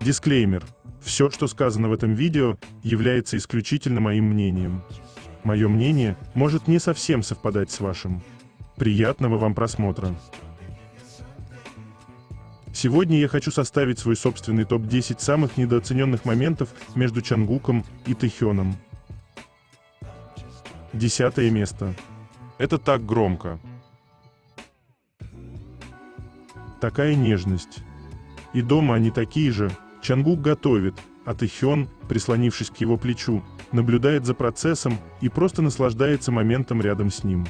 Дисклеймер. Все, что сказано в этом видео, является исключительно моим мнением. Мое мнение может не совсем совпадать с вашим. Приятного вам просмотра. Сегодня я хочу составить свой собственный топ-10 самых недооцененных моментов между Чангуком и Тэхёном. 10 место. Это так громко. Такая нежность. И дома они такие же. Чангук готовит, а Тэхён, прислонившись к его плечу, наблюдает за процессом и просто наслаждается моментом рядом с ним.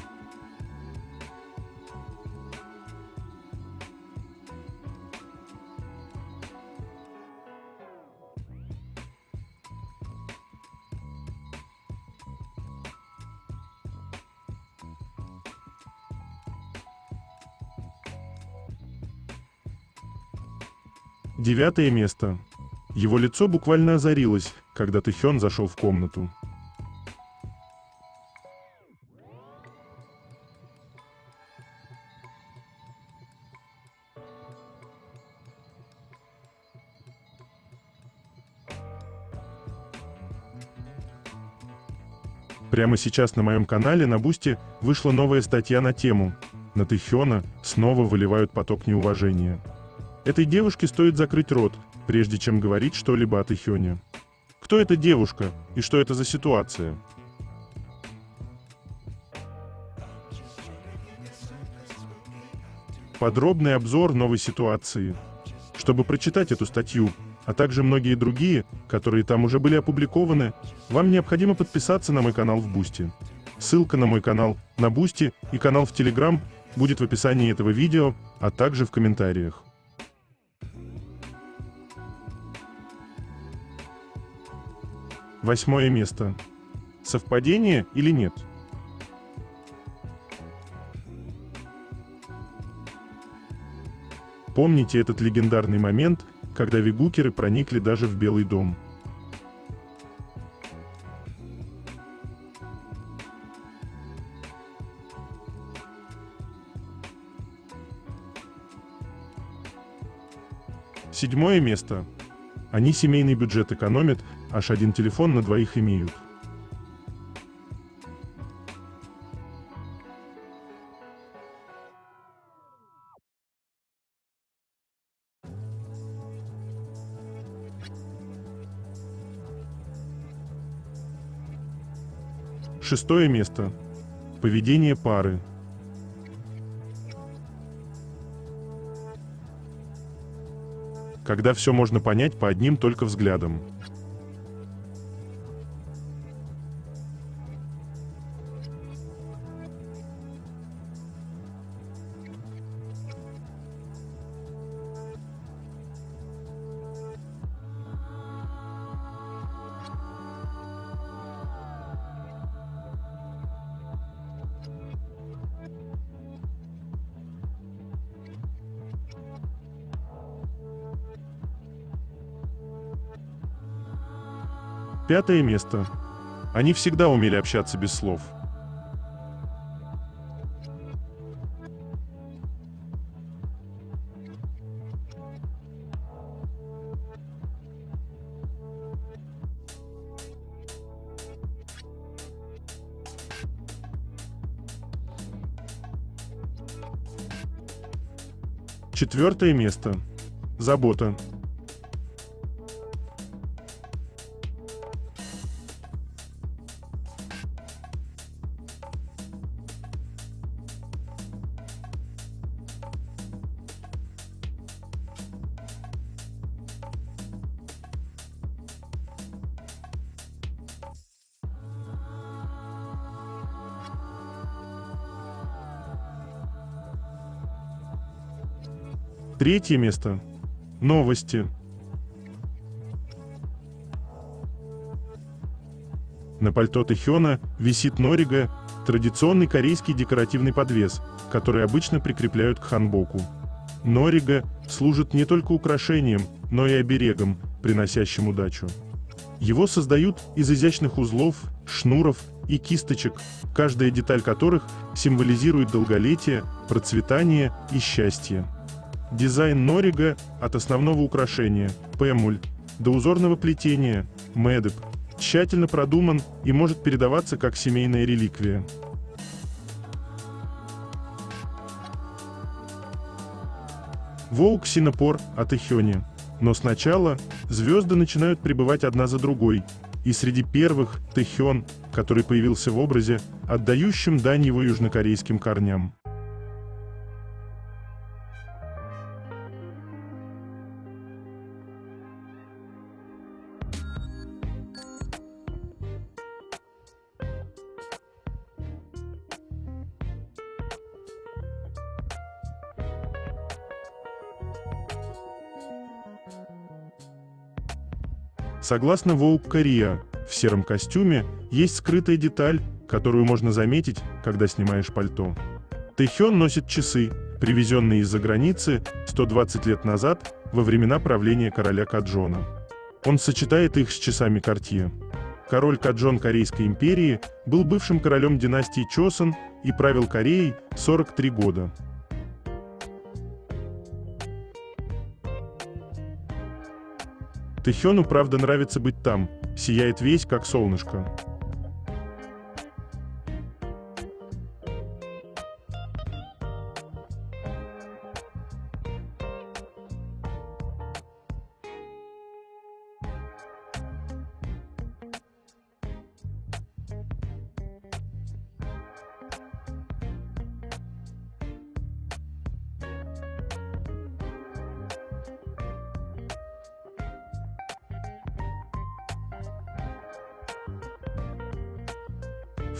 Девятое место. Его лицо буквально озарилось, когда Тэхён зашел в комнату. Прямо сейчас на моем канале на Бусти вышла новая статья на тему «На Тэхёна снова выливают поток неуважения». Этой девушке стоит закрыть рот, прежде чем говорить что-либо о Тэхёне. Кто эта девушка и что это за ситуация? Подробный обзор новой ситуации. Чтобы прочитать эту статью, а также многие другие, которые там уже были опубликованы, вам необходимо подписаться на мой канал в Бусти. Ссылка на мой канал на Бусти и канал в Телеграм будет в описании этого видео, а также в комментариях. 8 место. Совпадение или нет? Помните этот легендарный момент, когда вегукеры проникли даже в Белый дом? Седьмое место. Они семейный бюджет экономят, аж один телефон на двоих имеют. Шестое место. Поведение пары. Когда все можно понять по одним только взглядам. Пятое место. Они всегда умели общаться без слов. Четвертое место. Забота. Третье место. Новости. На пальто Тэхёна висит норига, традиционный корейский декоративный подвес, который обычно прикрепляют к ханбоку. Норига служит не только украшением, но и оберегом, приносящим удачу. Его создают из изящных узлов, шнуров и кисточек, каждая деталь которых символизирует долголетие, процветание и счастье. Дизайн Норига от основного украшения – пэмуль до узорного плетения – медеп тщательно продуман и может передаваться как семейная реликвия. Воук Синапор от Эхёне. Но сначала звезды начинают прибывать одна за другой, и среди первых – Тэхён, который появился в образе, отдающем дань его южнокорейским корням. Согласно Vogue Korea, в сером костюме есть скрытая деталь, которую можно заметить, когда снимаешь пальто. Тэхён носит часы, привезенные из-за границы 120 лет назад, во времена правления короля Каджона. Он сочетает их с часами Cartier. Король Каджон Корейской империи был бывшим королем династии Чосон и правил Кореей 43 года. Тэхёну, правда, нравится быть там, сияет весь, как солнышко.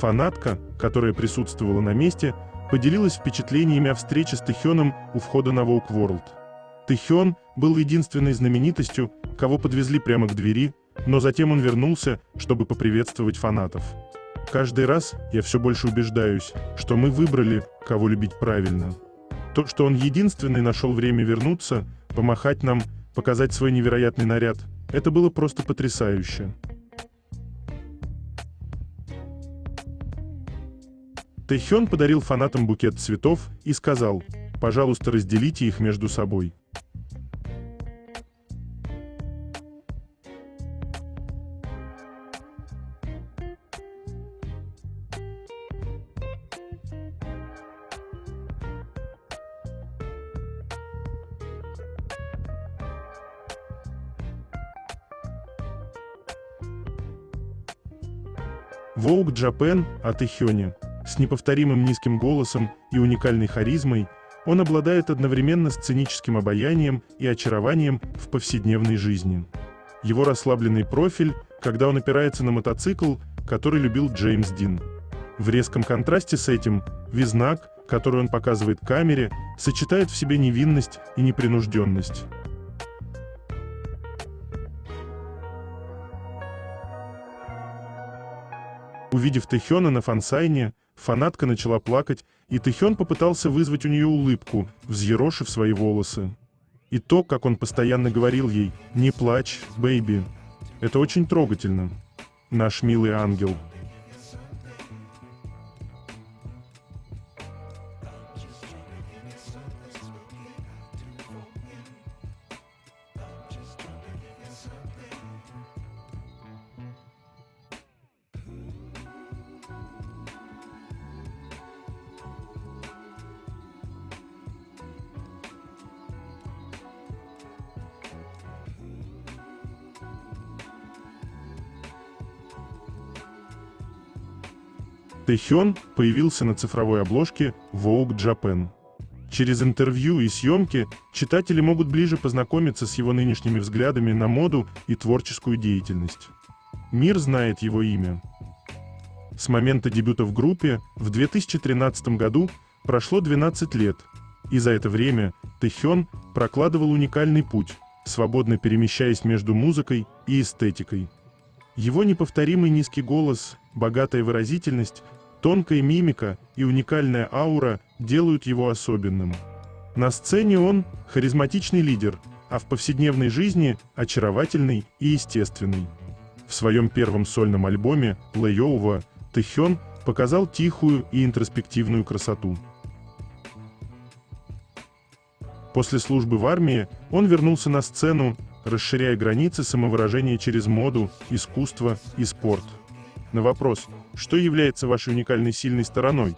Фанатка, которая присутствовала на месте, поделилась впечатлениями о встрече с Тэхёном у входа на Vogue World. Тэхён был единственной знаменитостью, кого подвезли прямо к двери, но затем он вернулся, чтобы поприветствовать фанатов. Каждый раз я все больше убеждаюсь, что мы выбрали, кого любить правильно. То, что он единственный нашел время вернуться, помахать нам, показать свой невероятный наряд, это было просто потрясающе. Тэхён подарил фанатам букет цветов и сказал: «Пожалуйста, разделите их между собой». Vogue Japan от Эхёне. С неповторимым низким голосом и уникальной харизмой он обладает одновременно сценическим обаянием и очарованием в повседневной жизни. Его расслабленный профиль, когда он опирается на мотоцикл, который любил Джеймс Дин. В резком контрасте с этим визнак, который он показывает камере, сочетает в себе невинность и непринужденность. Увидев Тэхёна на фансайне, фанатка начала плакать, и Тэхён попытался вызвать у нее улыбку, взъерошив свои волосы. И то, как он постоянно говорил ей: «Не плачь, бэйби». Это очень трогательно. Наш милый ангел. Тэхён появился на цифровой обложке Vogue Japan. Через интервью и съемки читатели могут ближе познакомиться с его нынешними взглядами на моду и творческую деятельность. Мир знает его имя. С момента дебюта в группе в 2013 году прошло 12 лет, и за это время Тэхён прокладывал уникальный путь, свободно перемещаясь между музыкой и эстетикой. Его неповторимый низкий голос, богатая выразительность, тонкая мимика и уникальная аура делают его особенным. На сцене он – харизматичный лидер, а в повседневной жизни – очаровательный и естественный. В своем первом сольном альбоме «Layover» Тэхён показал тихую и интроспективную красоту. После службы в армии он вернулся на сцену, расширяя границы самовыражения через моду, искусство и спорт. На вопрос, что является вашей уникальной сильной стороной?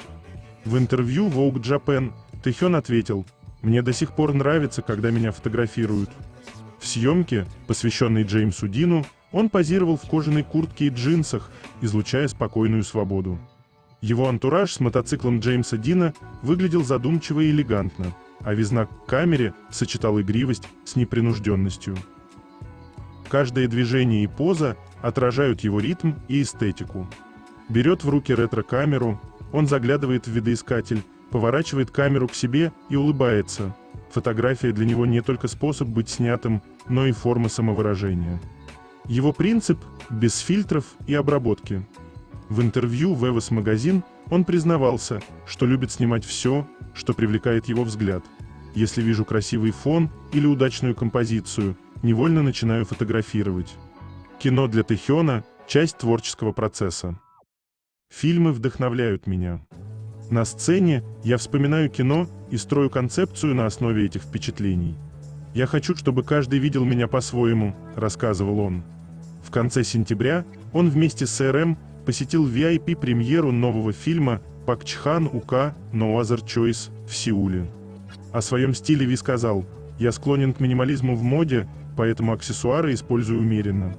В интервью Vogue Japan Тэхён ответил: «Мне до сих пор нравится, когда меня фотографируют». В съемке, посвященной Джеймсу Дину, он позировал в кожаной куртке и джинсах, излучая спокойную свободу. Его антураж с мотоциклом Джеймса Дина выглядел задумчиво и элегантно, а визна к камере сочетал игривость с непринужденностью. Каждое движение и поза отражают его ритм и эстетику. Берет в руки ретро-камеру, он заглядывает в видоискатель, поворачивает камеру к себе и улыбается. Фотография для него не только способ быть снятым, но и форма самовыражения. Его принцип – без фильтров и обработки. В интервью в Эвос Магазин он признавался, что любит снимать все, что привлекает его взгляд. Если вижу красивый фон или удачную композицию, невольно начинаю фотографировать. Кино для Тэхёна – часть творческого процесса. Фильмы вдохновляют меня. На сцене я вспоминаю кино и строю концепцию на основе этих впечатлений. «Я хочу, чтобы каждый видел меня по-своему», – рассказывал он. В конце сентября он вместе с РМ посетил VIP-премьеру нового фильма «Пак Чхан Ука No Other Choice» в Сеуле. О своем стиле Ви сказал: «Я склонен к минимализму в моде, поэтому аксессуары использую умеренно».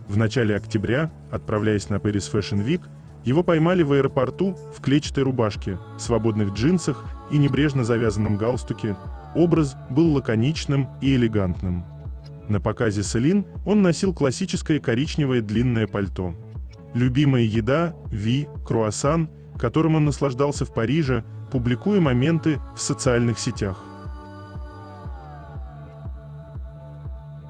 В начале октября, отправляясь на Paris Fashion Week, его поймали в аэропорту в клетчатой рубашке, свободных джинсах и небрежно завязанном галстуке. Образ был лаконичным и элегантным. На показе Селин он носил классическое коричневое длинное пальто. Любимая еда – Ви, круассан, которым он наслаждался в Париже, публикуя моменты в социальных сетях.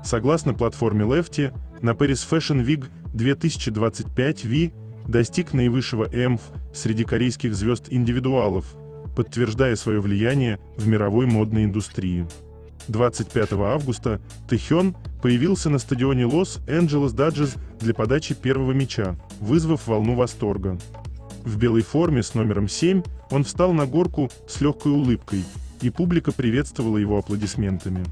Согласно платформе Lefty, на Paris Fashion Week 2025 Ви достиг наивысшего ЭМФ среди корейских звезд-индивидуалов, подтверждая свое влияние в мировой модной индустрии. 25 августа Тэхён появился на стадионе Лос-Анджелес Даджерс для подачи первого мяча, вызвав волну восторга. В белой форме с номером 7 он встал на горку с легкой улыбкой, и публика приветствовала его аплодисментами.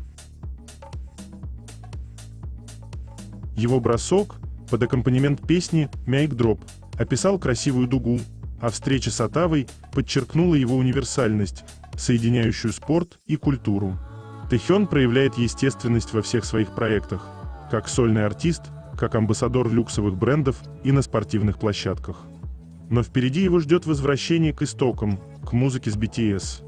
Его бросок под аккомпанемент песни «Мяйк Дроп» описал красивую дугу, а встреча с Оттавой подчеркнула его универсальность, соединяющую спорт и культуру. Тэхён проявляет естественность во всех своих проектах, как сольный артист, как амбассадор люксовых брендов и на спортивных площадках. Но впереди его ждет возвращение к истокам, к музыке с BTS.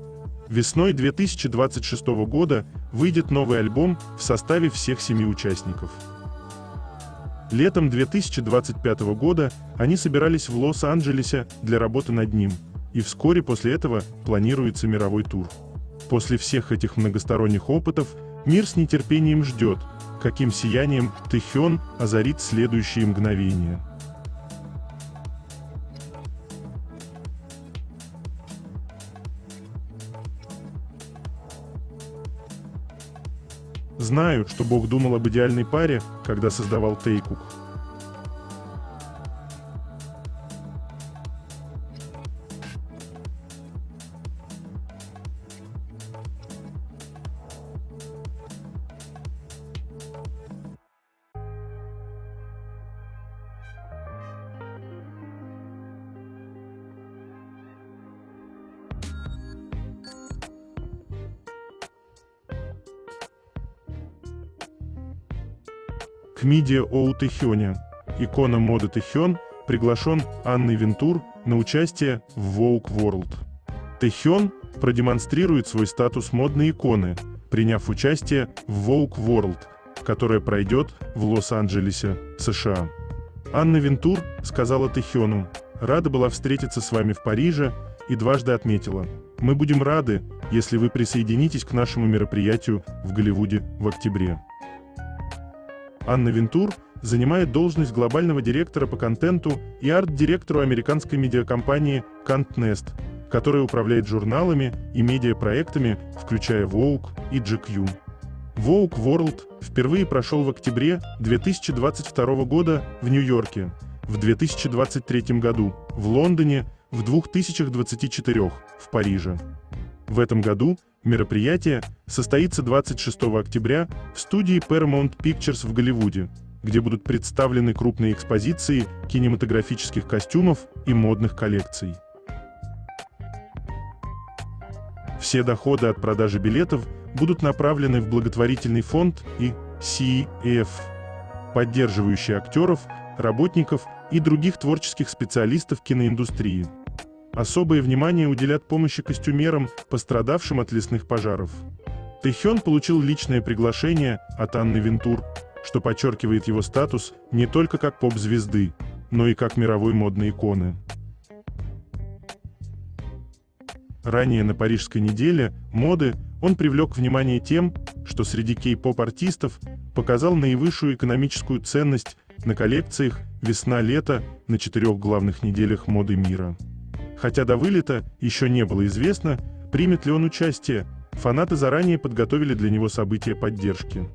Весной 2026 года выйдет новый альбом в составе всех 7 участников. Летом 2025 года они собирались в Лос-Анджелесе для работы над ним, и вскоре после этого планируется мировой тур. После всех этих многосторонних опытов мир с нетерпением ждет, каким сиянием Тэхён озарит следующие мгновения. Знаю, что Бог думал об идеальной паре, когда создавал Тэйкук. К миде о Тэхёне. Икона моды Тэхён приглашен Анной Вентур на участие в Vogue World. Тэхён продемонстрирует свой статус модной иконы, приняв участие в Vogue World, которая пройдет в Лос-Анджелесе, США. Анна Вентур сказала Тэхёну: «Рада была встретиться с вами в Париже», и дважды отметила: «Мы будем рады, если вы присоединитесь к нашему мероприятию в Голливуде в октябре». Анна Вентур занимает должность глобального директора по контенту и арт-директору американской медиакомпании Can't Nest, которая управляет журналами и медиапроектами, включая Vogue и GQ. Vogue World впервые прошел в октябре 2022 года в Нью-Йорке, в 2023 году в Лондоне, в 2024 в Париже. В этом году мероприятие состоится 26 октября в студии Paramount Pictures в Голливуде, где будут представлены крупные экспозиции кинематографических костюмов и модных коллекций. Все доходы от продажи билетов будут направлены в благотворительный фонд и CEF, поддерживающий актеров, работников и других творческих специалистов киноиндустрии. Особое внимание уделят помощи костюмерам, пострадавшим от лесных пожаров. Тэхён получил личное приглашение от Анны Винтур, что подчеркивает его статус не только как поп-звезды, но и как мировой модной иконы. Ранее на Парижской неделе моды он привлек внимание тем, что среди кей-поп-артистов показал наивысшую экономическую ценность на коллекциях «Весна-лето» на 4 главных неделях моды мира. Хотя до вылета еще не было известно, примет ли он участие, фанаты заранее подготовили для него события поддержки.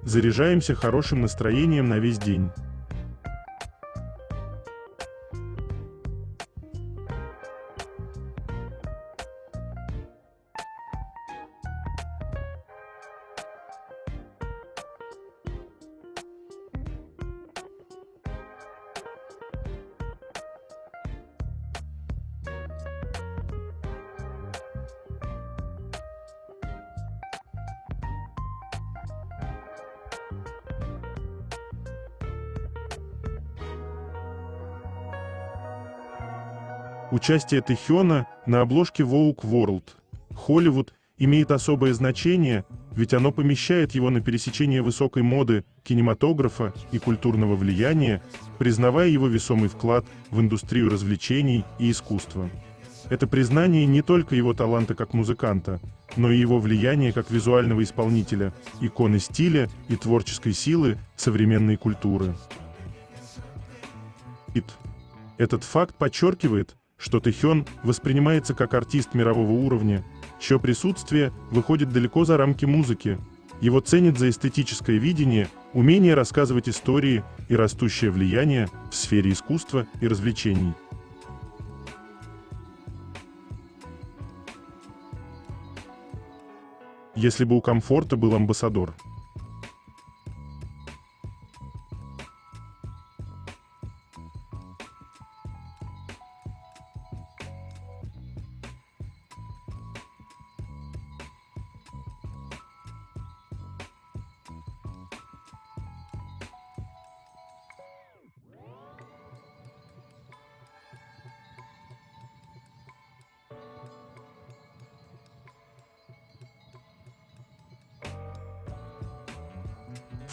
Заряжаемся хорошим настроением на весь день. Участие Тэхёна на обложке Vogue World Hollywood имеет особое значение, ведь оно помещает его на пересечение высокой моды, кинематографа и культурного влияния, признавая его весомый вклад в индустрию развлечений и искусства. Это признание не только его таланта как музыканта, но и его влияния как визуального исполнителя, иконы стиля и творческой силы современной культуры. Этот факт подчеркивает, что Тэхён воспринимается как артист мирового уровня, чье присутствие выходит далеко за рамки музыки. Его ценят за эстетическое видение, умение рассказывать истории и растущее влияние в сфере искусства и развлечений. Если бы у комфорта был амбассадор.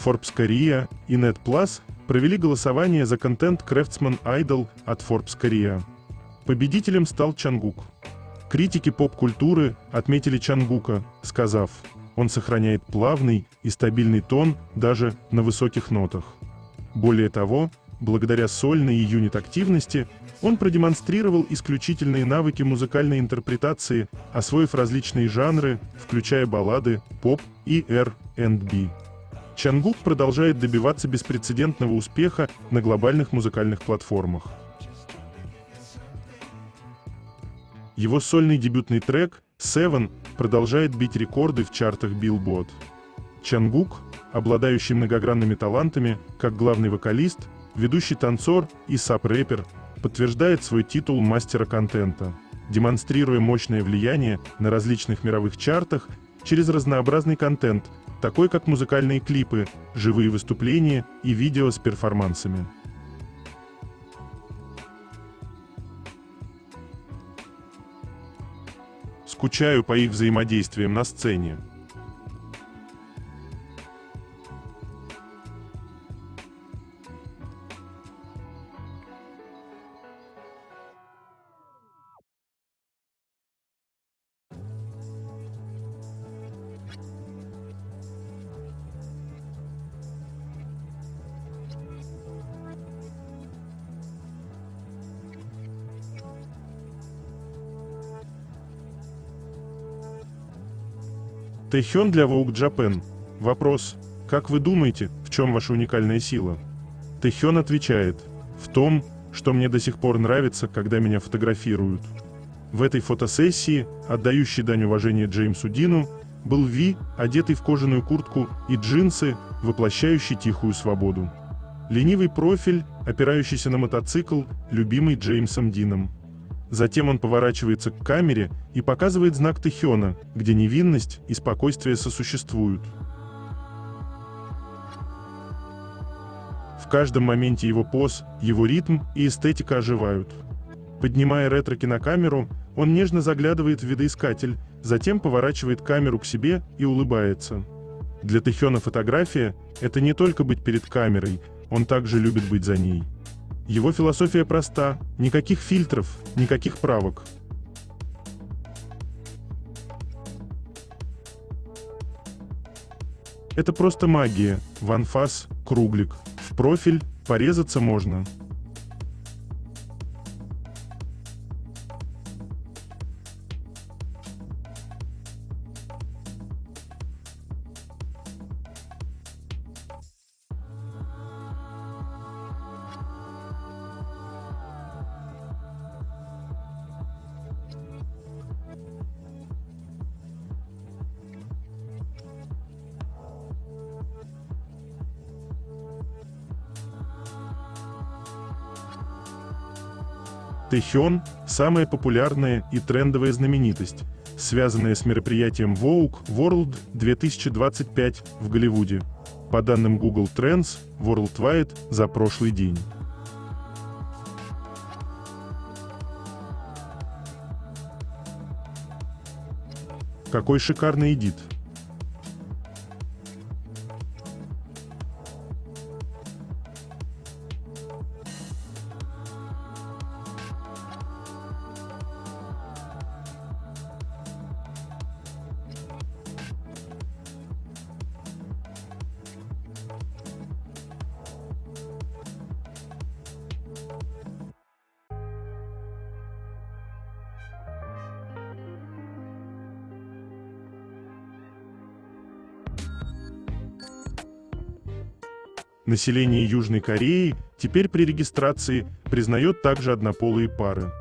Forbes Korea и Net Plus провели голосование за контент Craftsman Idol от Forbes Korea. Победителем стал Чангук. Критики поп-культуры отметили Чангука, сказав: он сохраняет плавный и стабильный тон даже на высоких нотах. Более того, благодаря сольной и юнит-активности, он продемонстрировал исключительные навыки музыкальной интерпретации, освоив различные жанры, включая баллады, поп и R&B. Чангук продолжает добиваться беспрецедентного успеха на глобальных музыкальных платформах. Его сольный дебютный трек «Seven» продолжает бить рекорды в чартах Billboard. Чангук, обладающий многогранными талантами, как главный вокалист, ведущий танцор и сап-рэпер, подтверждает свой титул мастера контента, демонстрируя мощное влияние на различных мировых чартах через разнообразный контент, такой как музыкальные клипы, живые выступления и видео с перформансами. Скучаю по их взаимодействиям на сцене. Тэхён для Vogue Japan. Вопрос: как вы думаете, в чем ваша уникальная сила? Тэхён отвечает: в том, что мне до сих пор нравится, когда меня фотографируют. В этой фотосессии, отдающей дань уважения Джеймсу Дину, был Ви, одетый в кожаную куртку и джинсы, воплощающий тихую свободу. Ленивый профиль, опирающийся на мотоцикл, любимый Джеймсом Дином. Затем он поворачивается к камере и показывает знак Тэхёна, где невинность и спокойствие сосуществуют. В каждом моменте его поз, его ритм и эстетика оживают. Поднимая ретро-кинокамеру, он нежно заглядывает в видоискатель, затем поворачивает камеру к себе и улыбается. Для Тэхёна фотография – это не только быть перед камерой, он также любит быть за ней. Его философия проста – никаких фильтров, никаких правок. Это просто магия, ванфас, круглик. В профиль порезаться можно. Тэхён – самая популярная и трендовая знаменитость, связанная с мероприятием Vogue World 2025 в Голливуде. По данным Google Trends Worldwide за прошлый день. Какой шикарный эдит! Население Южной Кореи теперь при регистрации признает также однополые пары.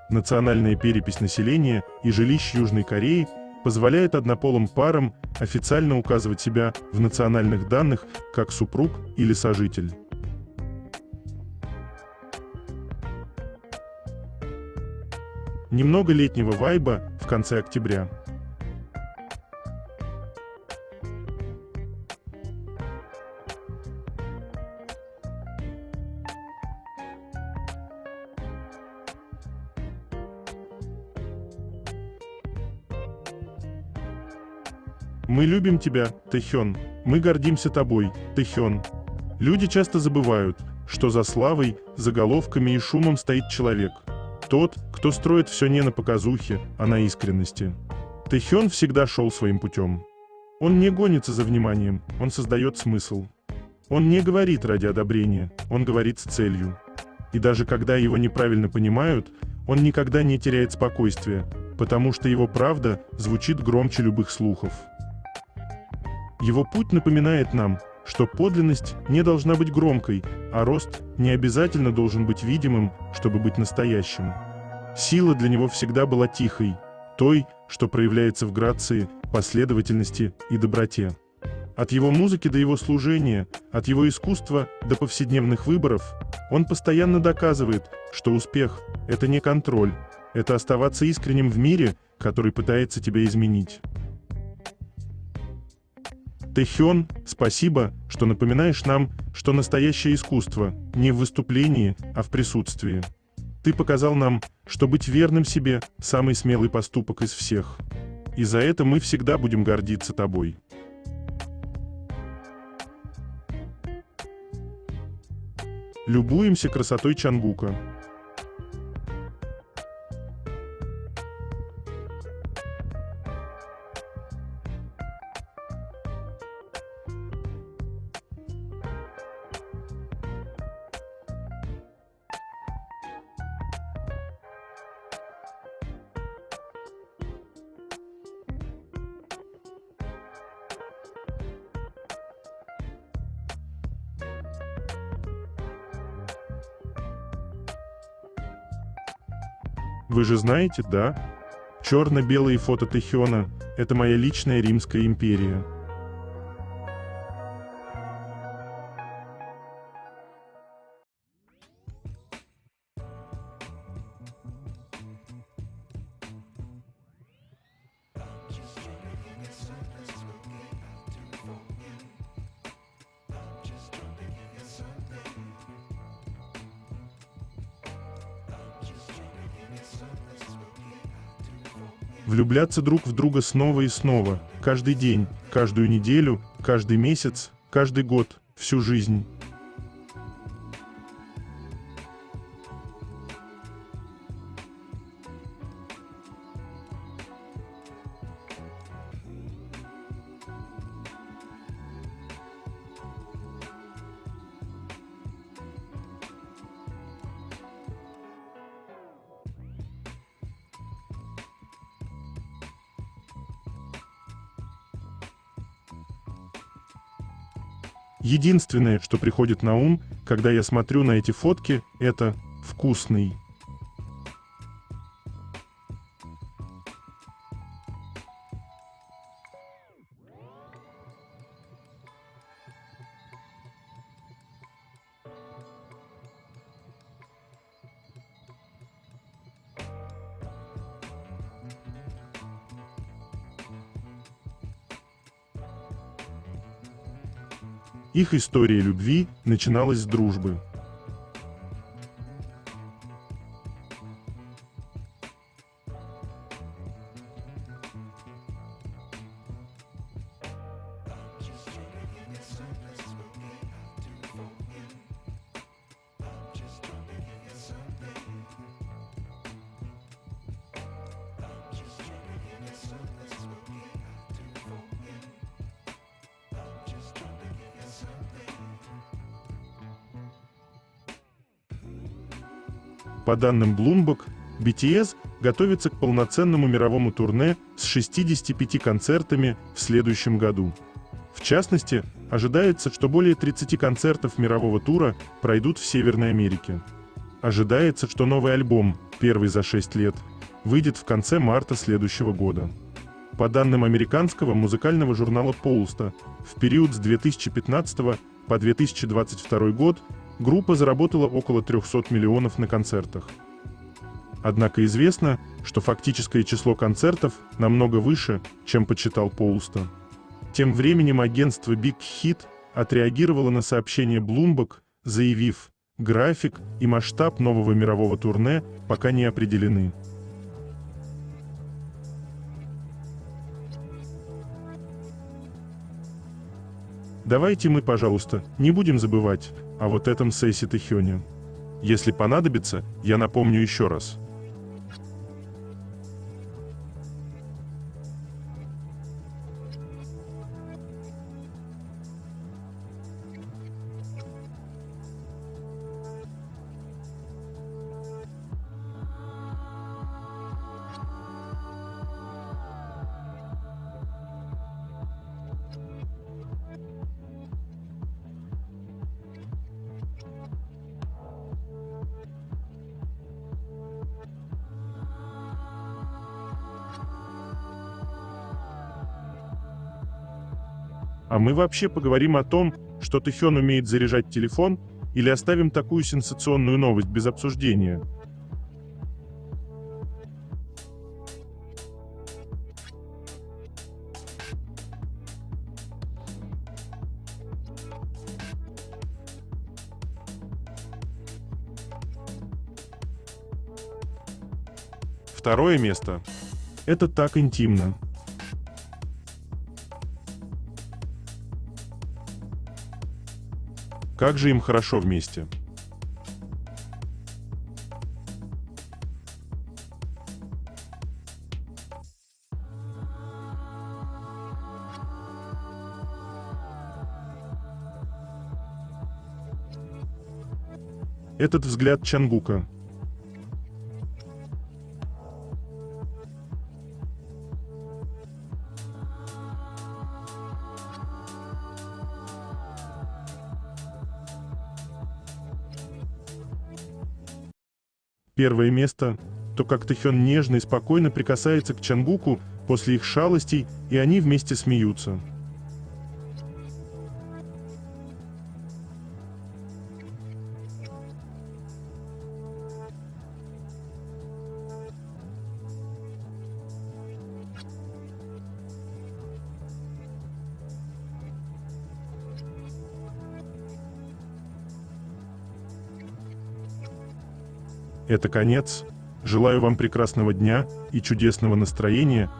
Национальная перепись населения и жилищ Южной Кореи позволяет однополым парам официально указывать себя в национальных данных как супруг или сожитель. Немного летнего вайба в конце октября. Мы любим тебя, Тэхён. Мы гордимся тобой, Тэхён. Люди часто забывают, что за славой, заголовками и шумом стоит человек. Тот, кто строит все не на показухе, а на искренности. Тэхён всегда шел своим путем. Он не гонится за вниманием, он создает смысл. Он не говорит ради одобрения, он говорит с целью. И даже когда его неправильно понимают, он никогда не теряет спокойствия, потому что его правда звучит громче любых слухов. Его путь напоминает нам, что подлинность не должна быть громкой, а рост не обязательно должен быть видимым, чтобы быть настоящим. Сила для него всегда была тихой, той, что проявляется в грации, последовательности и доброте. От его музыки до его служения, от его искусства до повседневных выборов, он постоянно доказывает, что успех – это не контроль, это оставаться искренним в мире, который пытается тебя изменить. Тэхён, спасибо, что напоминаешь нам, что настоящее искусство не в выступлении, а в присутствии. Ты показал нам, что быть верным себе – самый смелый поступок из всех. И за это мы всегда будем гордиться тобой. Любуемся красотой Чангука. Вы же знаете, да? Черно-белые фото Тэхёна – это моя личная Римская империя. Влюбляться друг в друга снова и снова, каждый день, каждую неделю, каждый месяц, каждый год, всю жизнь. Единственное, что приходит на ум, когда я смотрю на эти фотки, это «вкусный». Их история любви начиналась с дружбы. По данным Bloomberg, BTS готовится к полноценному мировому турне с 65 концертами в следующем году. В частности, ожидается, что более 30 концертов мирового тура пройдут в Северной Америке. Ожидается, что новый альбом, первый за 6 лет, выйдет в конце марта следующего года. По данным американского музыкального журнала Pollstar, в период с 2015 по 2022 год группа заработала около 300 миллионов на концертах. Однако известно, что фактическое число концертов намного выше, чем подсчитал Pollstar. Тем временем агентство Big Hit отреагировало на сообщение Bloomberg, заявив: график и масштаб нового мирового турне пока не определены. Давайте мы, пожалуйста, не будем забывать о вот этом Сэйси Тэхёне. Если понадобится, я напомню еще раз. А мы вообще поговорим о том, что Тэхён умеет заряжать телефон, или оставим такую сенсационную новость без обсуждения? Второе место. Это так интимно. Как же им хорошо вместе. Этот взгляд Чангука. Первое место то как Тэхён нежно и спокойно прикасается к Чангуку после их шалостей, и они вместе смеются. Это конец. Желаю вам прекрасного дня и чудесного настроения,